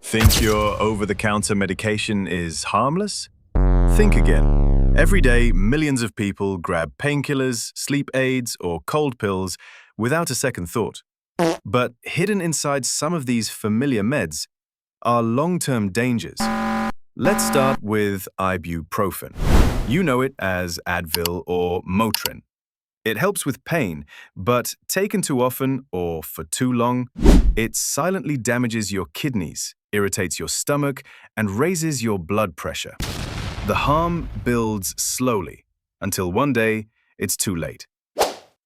Think your over-the-counter medication is harmless? Think again. Every day, millions of people grab painkillers, sleep aids, or cold pills without a second thought. But hidden inside some of these familiar meds are long-term dangers. Let's start with ibuprofen. You know it as Advil or Motrin. It helps with pain, but taken too often or for too long, it silently damages your kidneys, irritates your stomach, and raises your blood pressure. The harm builds slowly, until one day it's too late.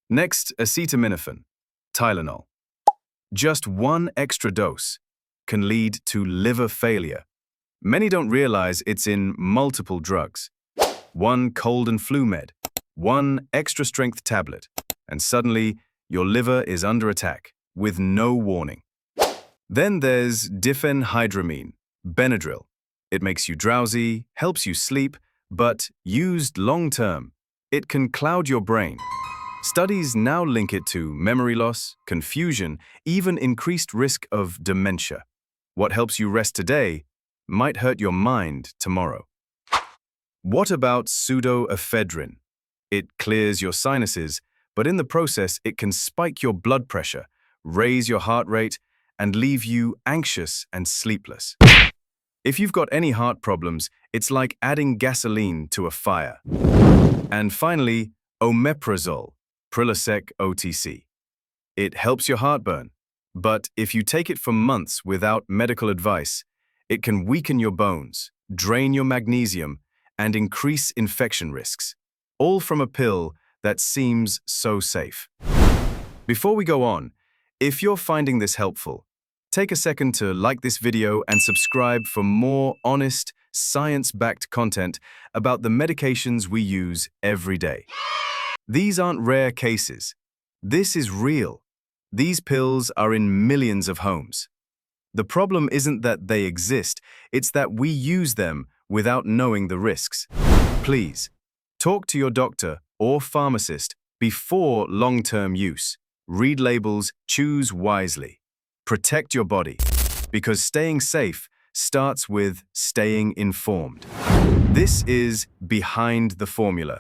Next, acetaminophen, Tylenol. Just one extra dose can lead to liver failure. Many don't realize it's in multiple drugs. One cold and flu med, one extra strength tablet, and suddenly your liver is under attack with no warning. Then there's diphenhydramine, Benadryl. It makes you drowsy, helps you sleep, but used long-term, it can cloud your brain. Studies now link it to memory loss, confusion, even increased risk of dementia. What helps you rest today might hurt your mind tomorrow. What about pseudoephedrine? It clears your sinuses, but in the process, it can spike your blood pressure, raise your heart rate, and leave you anxious and sleepless. If you've got any heart problems, it's like adding gasoline to a fire. And finally, omeprazole, Prilosec OTC. It helps your heartburn, but if you take it for months without medical advice, it can weaken your bones, drain your magnesium, and increase infection risks, all from a pill that seems so safe. Before we go on, if you're finding this helpful, take a second to like this video and subscribe for more honest, science-backed content about the medications we use every day. These aren't rare cases. This is real. These pills are in millions of homes. The problem isn't that they exist, it's that we use them without knowing the risks. Please, talk to your doctor or pharmacist before long-term use. Read labels, choose wisely. Protect your body, because staying safe starts with staying informed. This is Behind the Formula.